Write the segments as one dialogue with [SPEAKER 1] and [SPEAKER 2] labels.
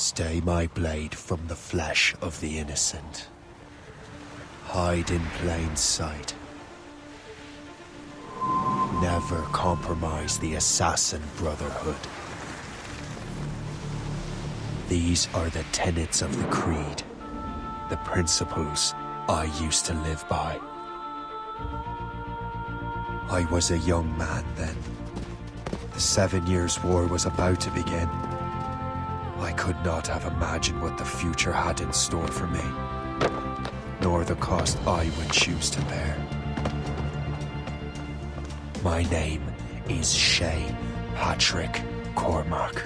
[SPEAKER 1] Stay my blade from the flesh of the innocent. Hide in plain sight. Never compromise the Assassin Brotherhood. These are the tenets of the Creed, the principles I used to live by. I was a young man then. The 7 Years' War was about to begin. I could not have imagined what the future had in store for me, nor the cost I would choose to bear. My name is Shay Patrick Cormac.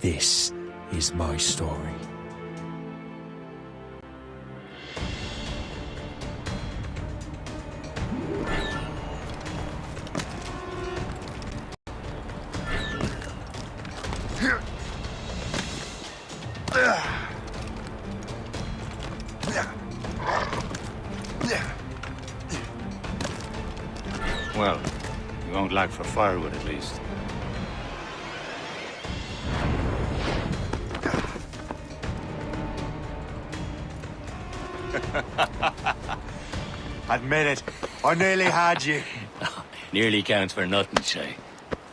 [SPEAKER 1] This is my story.
[SPEAKER 2] Well, you won't lack for firewood at least.
[SPEAKER 1] Admit it, I nearly had you.
[SPEAKER 2] Nearly counts for nothing, Shay.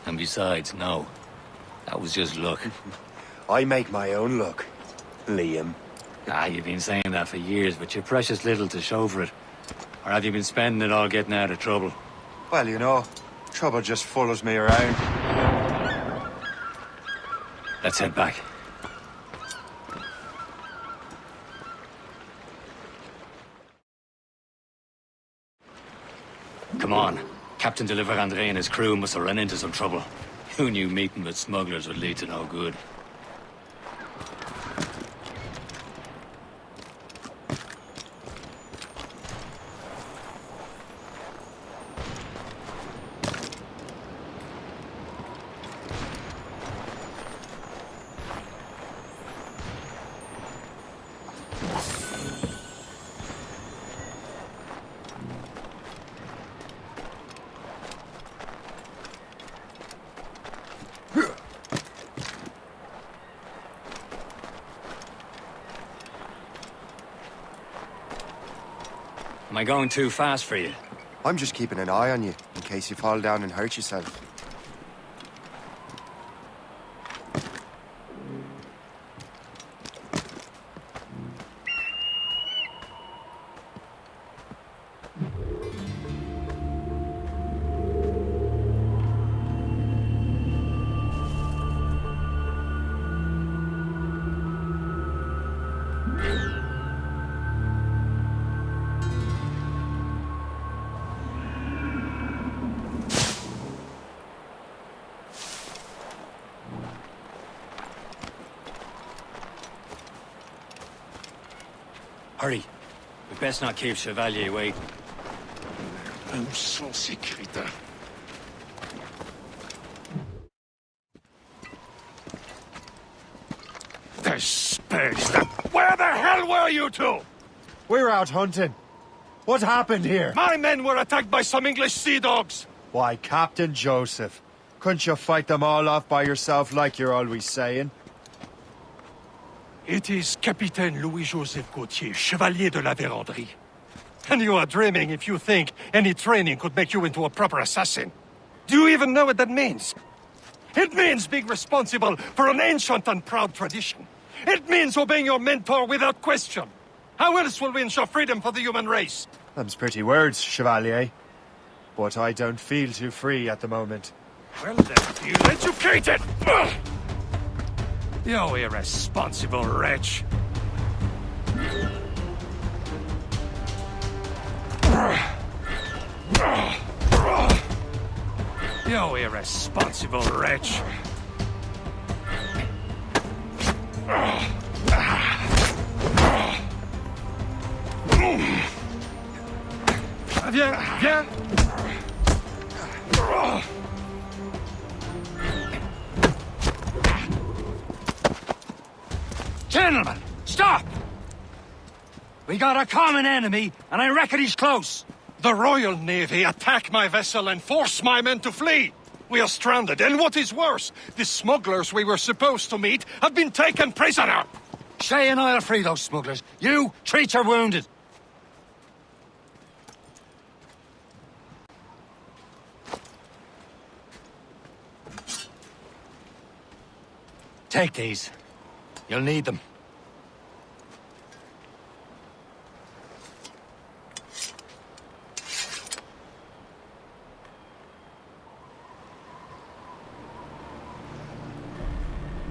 [SPEAKER 2] And besides, no. That was just luck.
[SPEAKER 1] I make my own luck, Liam.
[SPEAKER 2] You've been saying that for years, but you're precious little to show for it. Or have you been spending it all getting out of trouble?
[SPEAKER 1] Well, you know, trouble just follows me around.
[SPEAKER 2] Let's head back. Come on. Captain Deliver André and his crew must have run into some trouble. Who knew meeting with smugglers would lead to no good? Am I going too fast for you?
[SPEAKER 1] I'm just keeping an eye on you, in case you fall down and hurt yourself.
[SPEAKER 2] Hurry. We best not keep Chevalier waiting.
[SPEAKER 3] Un sans sécurité. The space! Where the hell were you two?
[SPEAKER 1] We're out hunting. What happened here?
[SPEAKER 3] My men were attacked by some English sea dogs.
[SPEAKER 1] Why, Captain Joseph, couldn't you fight them all off by yourself like you're always saying?
[SPEAKER 3] It is Capitaine Louis-Joseph Gauthier, Chevalier de la Vérendrye. And you are dreaming if you think any training could make you into a proper assassin. Do you even know what that means? It means being responsible for an ancient and proud tradition. It means obeying your mentor without question. How else will we ensure freedom for the human race?
[SPEAKER 1] Them's pretty words, Chevalier. But I don't feel too free at the moment.
[SPEAKER 3] Well then, feel educated! Ugh! You irresponsible wretch. You irresponsible wretch. Viens, viens.
[SPEAKER 2] Gentlemen, stop! We got a common enemy, and I reckon he's close.
[SPEAKER 3] The Royal Navy attack my vessel and force my men to flee. We are stranded, and what is worse, the smugglers we were supposed to meet have been taken prisoner!
[SPEAKER 2] Shay and I'll free those smugglers. You, treat your wounded. Take these. You'll need them.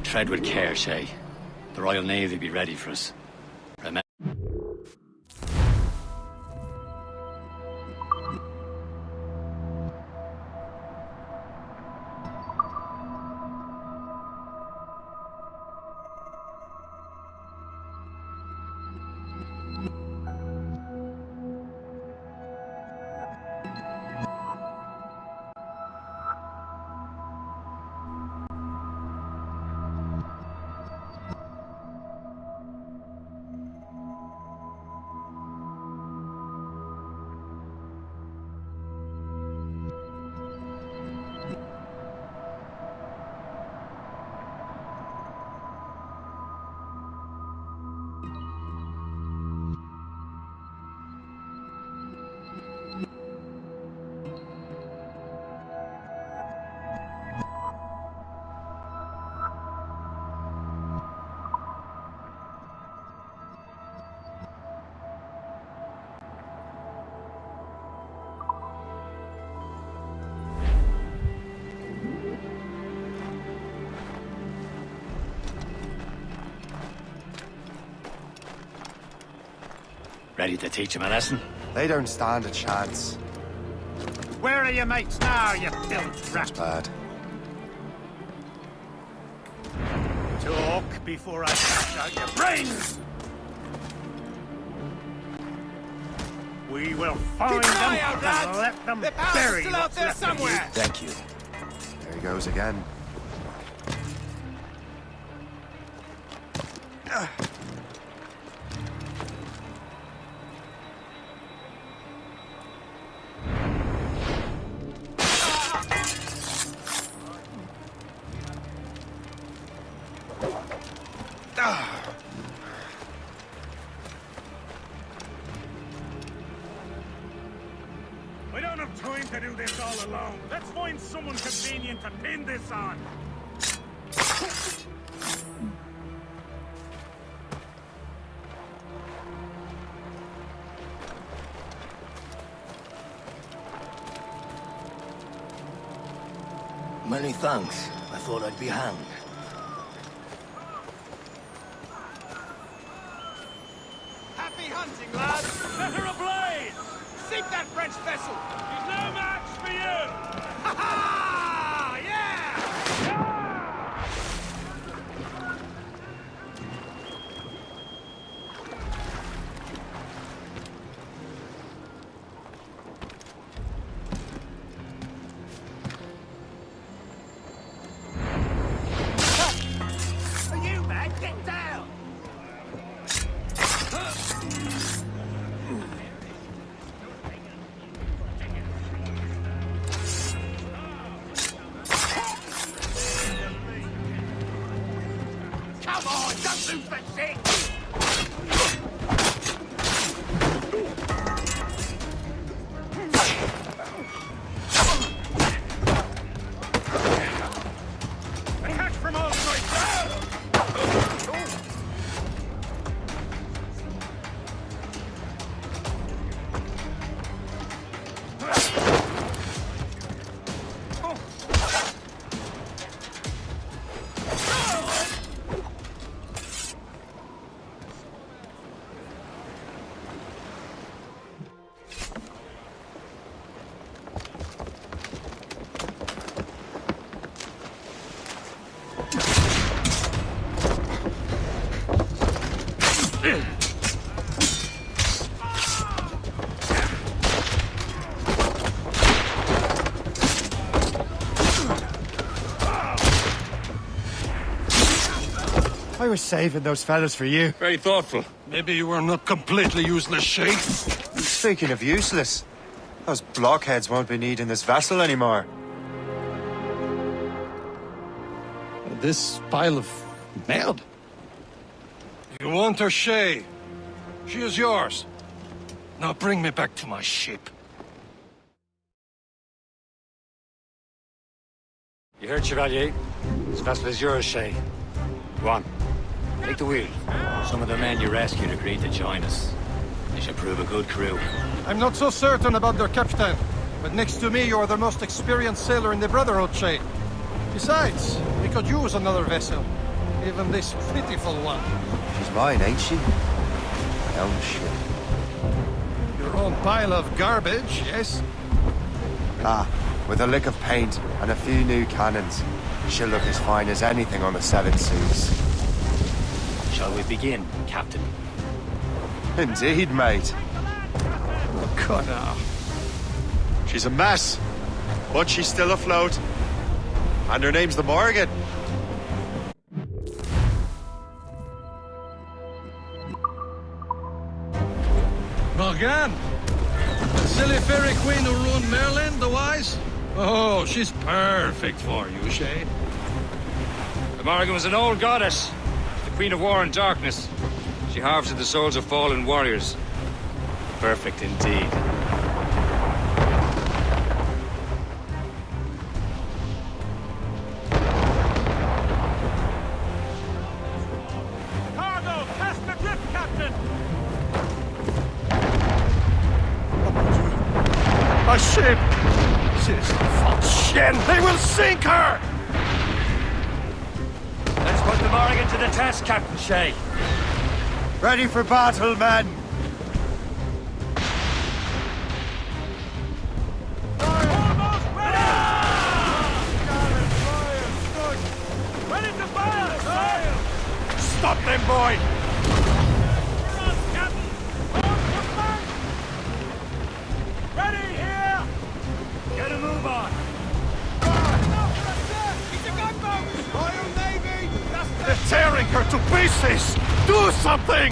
[SPEAKER 2] Tread with care, Shay. The Royal Navy be ready for us. Remember. Ready to teach him a lesson?
[SPEAKER 1] They don't stand a chance.
[SPEAKER 4] Where are your mates now, you filth rat?
[SPEAKER 1] Bad.
[SPEAKER 4] Talk before I bash out your brains! We will find them and let them bury
[SPEAKER 5] still out there somewhere!
[SPEAKER 1] Thank you. There he goes again.
[SPEAKER 4] We don't have time to do this all alone. Let's find someone convenient to pin this on.
[SPEAKER 5] Many thanks. I thought I'd be hanged.
[SPEAKER 4] Happy hunting, lads! Set her ablaze! Sink that French vessel! She's no match for you! Ha ha! Yeah! Are you mad? Get down! Come on, don't lose the shit! Attack from all sides!
[SPEAKER 1] I was saving those fellas for you.
[SPEAKER 2] Very thoughtful.
[SPEAKER 3] Maybe you were not completely useless, Shay.
[SPEAKER 1] Speaking of useless, those blockheads won't be needing this vessel anymore.
[SPEAKER 3] this pile of merde? You want her, Shay? She is yours. Now bring me back to my ship.
[SPEAKER 2] You heard, Chevalier? This vessel is yours, Shay. Go on. Take the wheel. Some of the men you rescued agreed to join us. They should prove a good crew.
[SPEAKER 3] I'm not so certain about their captain, but next to me you're the most experienced sailor in the Brotherhood, Shay. Besides, we could use another vessel. Even this pitiful one.
[SPEAKER 1] She's mine, ain't she? My own ship.
[SPEAKER 3] Your own pile of garbage, yes?
[SPEAKER 1] Ah, with a lick of paint and a few new cannons, she'll look as fine as anything on the Seven Seas.
[SPEAKER 2] Shall we begin, Captain?
[SPEAKER 1] Indeed, mate.
[SPEAKER 3] Oh, God, now.
[SPEAKER 1] She's a mess, but she's still afloat. And her name's the Morgan.
[SPEAKER 3] Morgan? The silly fairy queen who ruined Merlin, the wise? Oh, she's perfect for you, Shay.
[SPEAKER 2] The Morgan was an old goddess, the queen of war and darkness. She harvested the souls of fallen warriors. Perfect indeed.
[SPEAKER 4] Cargo, cast adrift, Captain!
[SPEAKER 3] A ship! She's Shen! They will sink her!
[SPEAKER 2] Let's put the Morgan to the test, Captain Shay.
[SPEAKER 1] Ready for battle, men!
[SPEAKER 4] Almost ready! Ready to fire, sir!
[SPEAKER 3] Stop them, boy!
[SPEAKER 4] Run, Captain! On the flank! Ready here!
[SPEAKER 2] Get a move on.
[SPEAKER 4] It's a gunboat! Royal Navy!
[SPEAKER 3] They're tearing her to pieces! Do something!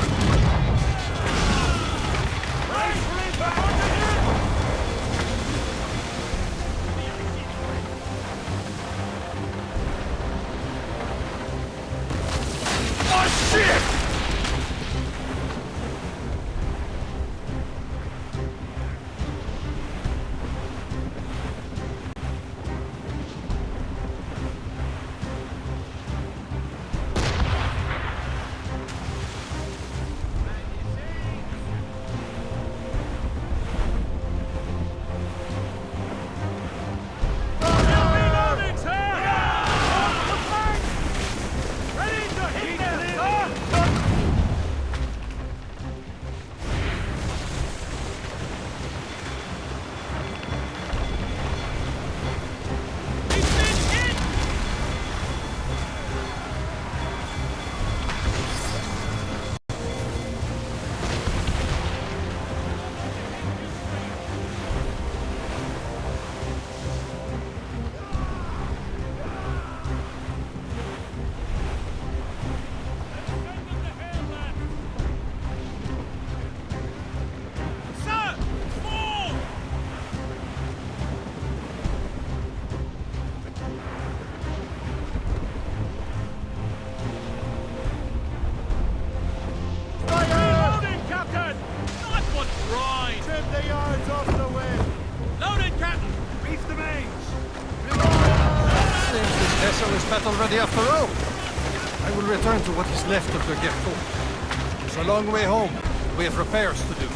[SPEAKER 3] Oh, shit!
[SPEAKER 4] Reloading, sir! On the flank! Ready to hit them, sir! He's been hit! Sir! Fall! Reloading, Captain! Not what's right! Trim the yards off the wind! Loaded, Captain! Reef the mains!
[SPEAKER 3] Seems this vessel is battle ready after all. I will return to what is left of the Gecko. It's a long way home. We have repairs to do.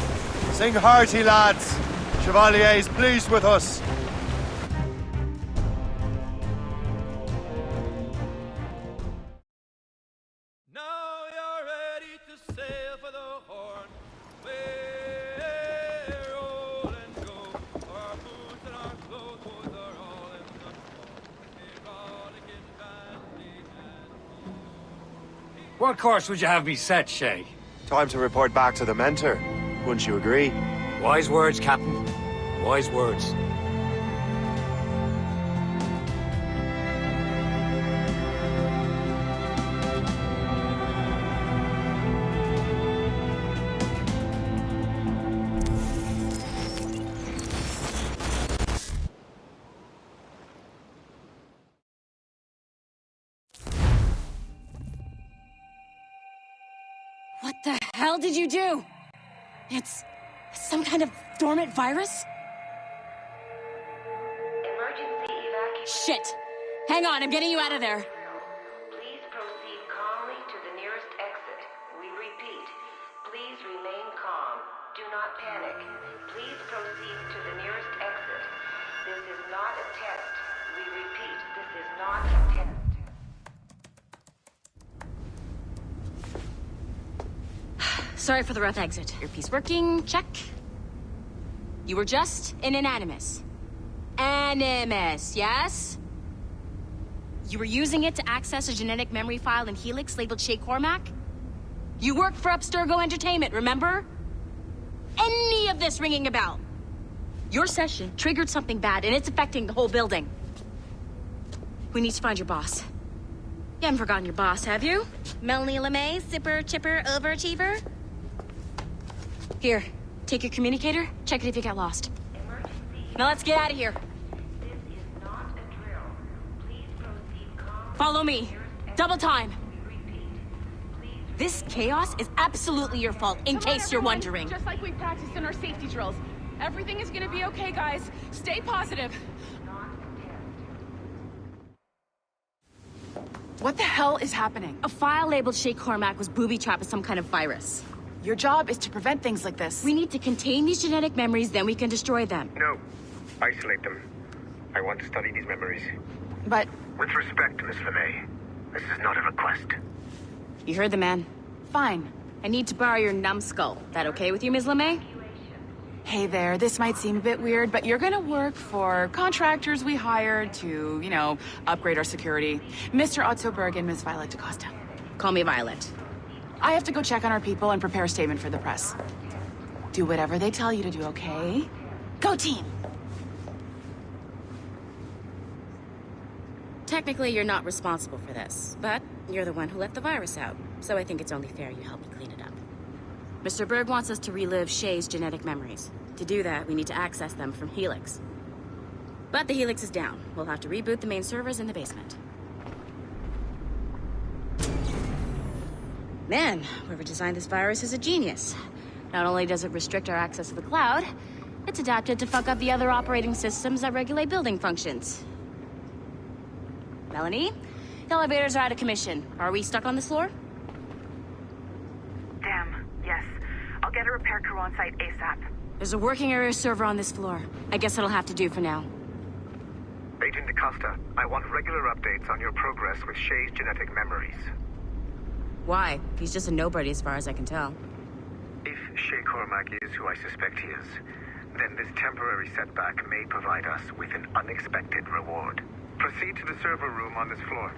[SPEAKER 1] Sing hearty, lads. Chevalier is pleased with us.
[SPEAKER 4] Now you're ready to sail for the Horn. We're roll and go. Our boots and our clothes are all in the
[SPEAKER 2] What course would you have me set, Shay?
[SPEAKER 1] Time to report back to the mentor. Wouldn't you agree?
[SPEAKER 2] Wise words, Captain. Wise words.
[SPEAKER 6] The hell did you do? It's some kind of dormant virus?
[SPEAKER 7] Emergency evacuation.
[SPEAKER 6] Shit! Hang on, I'm getting you out of there.
[SPEAKER 7] Please proceed calmly to the nearest exit. We repeat, please remain calm. Do not panic. Please proceed to the nearest exit. This is not a test. We repeat, this is not a test.
[SPEAKER 6] Sorry for the rough exit. Earpiece working, check. You were just an Animus. Animus, yes? You were using it to access a genetic memory file in Helix labeled Shay Cormac? You worked for Abstergo Entertainment, remember? Any of this ringing a bell? Your session triggered something bad, and it's affecting the whole building. We need to find your boss. You haven't forgotten your boss, have you? Melanie LeMay, zipper, chipper, overachiever? Here, take your communicator, check it if you get lost.
[SPEAKER 7] Emergency.
[SPEAKER 6] Now let's get out of here.
[SPEAKER 7] This is not a drill. Please proceed calmly.
[SPEAKER 6] Follow me. Double time.
[SPEAKER 7] We repeat, please.
[SPEAKER 6] This chaos is absolutely your fault, in
[SPEAKER 8] Come on,
[SPEAKER 6] case you're
[SPEAKER 8] everyone.
[SPEAKER 6] wondering.
[SPEAKER 8] Just like we practiced in our safety drills. Everything is gonna be okay, guys. Stay positive.
[SPEAKER 7] Not a test.
[SPEAKER 8] What the hell is happening?
[SPEAKER 6] A file labeled Shay Cormac was booby-trapped with some kind of virus.
[SPEAKER 8] Your job is to prevent things like this.
[SPEAKER 6] We need to contain these genetic memories, then we can destroy them.
[SPEAKER 9] No. Isolate them. I want to study these memories.
[SPEAKER 8] But
[SPEAKER 9] With respect, Miss LeMay, this is not a request.
[SPEAKER 6] You heard the man.
[SPEAKER 8] fine.
[SPEAKER 6] I need to borrow your numbskull. That okay with you, Ms. LeMay?
[SPEAKER 8] Hey there, this might seem a bit weird, but you're gonna work for contractors we hired to, upgrade our security. Mr. Otto Berg and Ms. Violet DaCosta.
[SPEAKER 6] Call me Violet.
[SPEAKER 8] I have to go check on our people and prepare a statement for the press. Do whatever they tell you to do, okay? Go team!
[SPEAKER 6] Technically, you're not responsible for this, but you're the one who let the virus out, so I think it's only fair you help me clean it up. Mr. Berg wants us to relive Shay's genetic memories. To do that, we need to access them from Helix. But the Helix is down. We'll have to reboot the main servers in the basement. Man, whoever designed this virus is a genius. Not only does it restrict our access to the cloud, it's adapted to fuck up the other operating systems that regulate building functions. Melanie, the elevators are out of commission. Are we stuck on this floor?
[SPEAKER 10] Damn, yes. I'll get a repair crew on site ASAP.
[SPEAKER 6] There's a working area server on this floor. I guess it'll have to do for now.
[SPEAKER 9] Agent DaCosta, I want regular updates on your progress with Shay's genetic memories.
[SPEAKER 6] Why? He's just a nobody as far as I can tell.
[SPEAKER 9] If Shay Cormac is who I suspect he is, then this temporary setback may provide us with an unexpected reward. Proceed to the server room on this floor.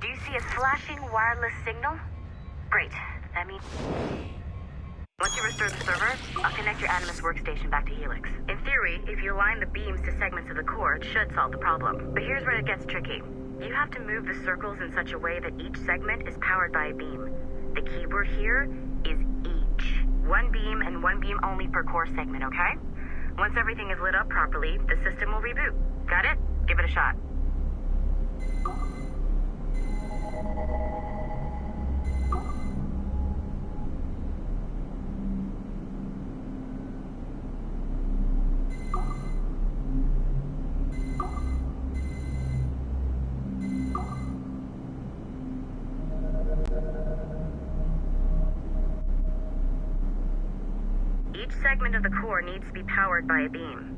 [SPEAKER 10] Do you see a flashing wireless signal? Great. That means... Once you restore the server, I'll connect your Animus workstation back to Helix. In theory, if you align the beams to segments of the core, it should solve the problem. But here's where it gets tricky. You have to move the circles in such a way that each segment is powered by a beam. The keyword here is each. One beam and one beam only per core segment, okay? Once everything is lit up properly, the system will reboot. Got it? Give it a shot. Each segment of the core needs to be powered by a beam.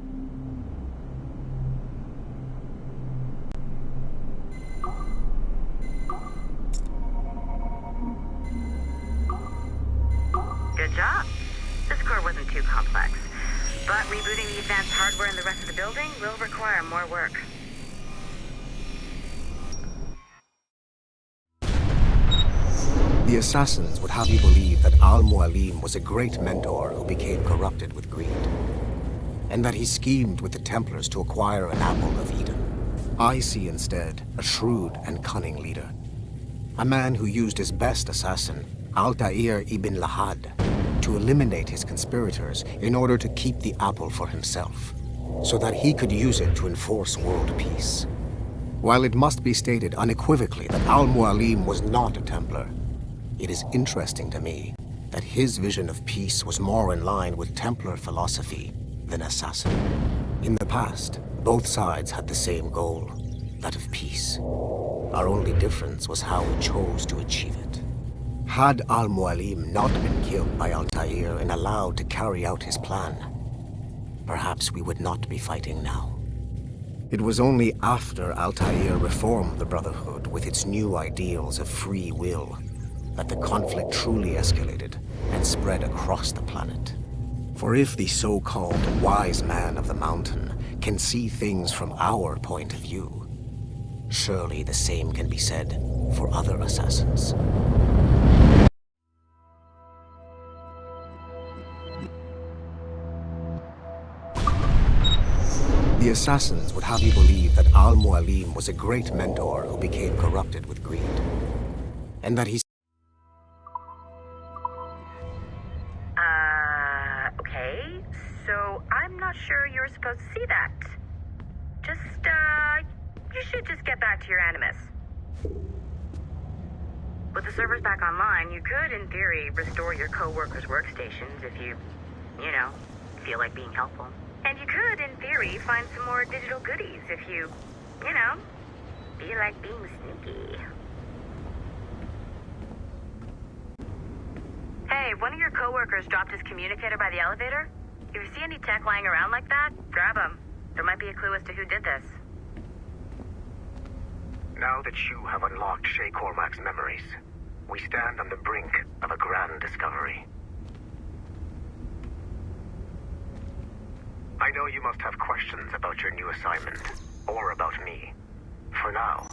[SPEAKER 10] Good job. This core wasn't too complex, but rebooting the advanced hardware in the rest of the building will require more work.
[SPEAKER 11] The assassins would have you believe that Al-Mualim was a great mentor who became corrupted with greed, and that he schemed with the Templars to acquire an apple of Eden. I see instead a shrewd and cunning leader, a man who used his best assassin, Altair ibn Lahad, to eliminate his conspirators in order to keep the apple for himself, so that he could use it to enforce world peace. While it must be stated unequivocally that Al-Mualim was not a Templar, it is interesting to me that his vision of peace was more in line with Templar philosophy than assassin. In the past, both sides had the same goal, that of peace. Our only difference was how we chose to achieve it. Had Al-Mualim not been killed by Altair and allowed to carry out his plan, perhaps we would not be fighting now. It was only after Altair reformed the Brotherhood with its new ideals of free will that the conflict truly escalated and spread across the planet. For if the so-called wise man of the mountain can see things from our point of view, surely the same can be said for other assassins. The assassins would have you believe that Al-Mualim was a great mentor who became corrupted with greed, and that he...
[SPEAKER 10] Okay, so I'm not sure you're supposed to see that. You should just get back to your Animus. With the servers back online, you could, in theory, restore your co-workers' workstations if you feel like being helpful. And you could, in theory, find some more digital goodies if you feel like being sneaky. Hey, one of your coworkers dropped his communicator by the elevator. If you see any tech lying around like that, grab them. There might be a clue as to who did this.
[SPEAKER 9] Now that you have unlocked Shay Cormac's memories, we stand on the brink of a grand discovery. I know you must have questions about your new assignment, or about me. For now,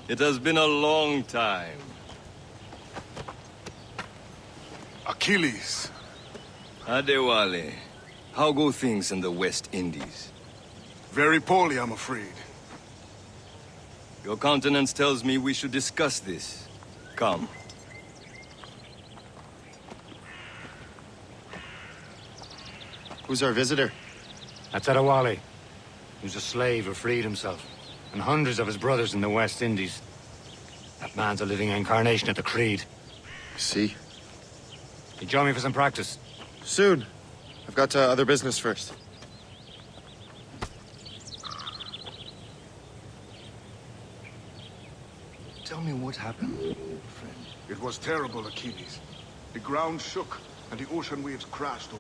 [SPEAKER 12] It has been a long time.
[SPEAKER 13] Achilles.
[SPEAKER 12] Adewale, how go things in the West Indies?
[SPEAKER 13] Very poorly, I'm afraid.
[SPEAKER 12] Your countenance tells me we should discuss this. Come.
[SPEAKER 14] Who's our visitor?
[SPEAKER 2] That's Adewale. Who's a slave who freed himself, and hundreds of his brothers in the West Indies. That man's a living incarnation of the Creed.
[SPEAKER 14] I see.
[SPEAKER 2] You join me for some practice?
[SPEAKER 14] Soon. I've got other business first.
[SPEAKER 13] Tell me what happened, friend. It was terrible, Achilles. The ground shook, and the ocean waves crashed.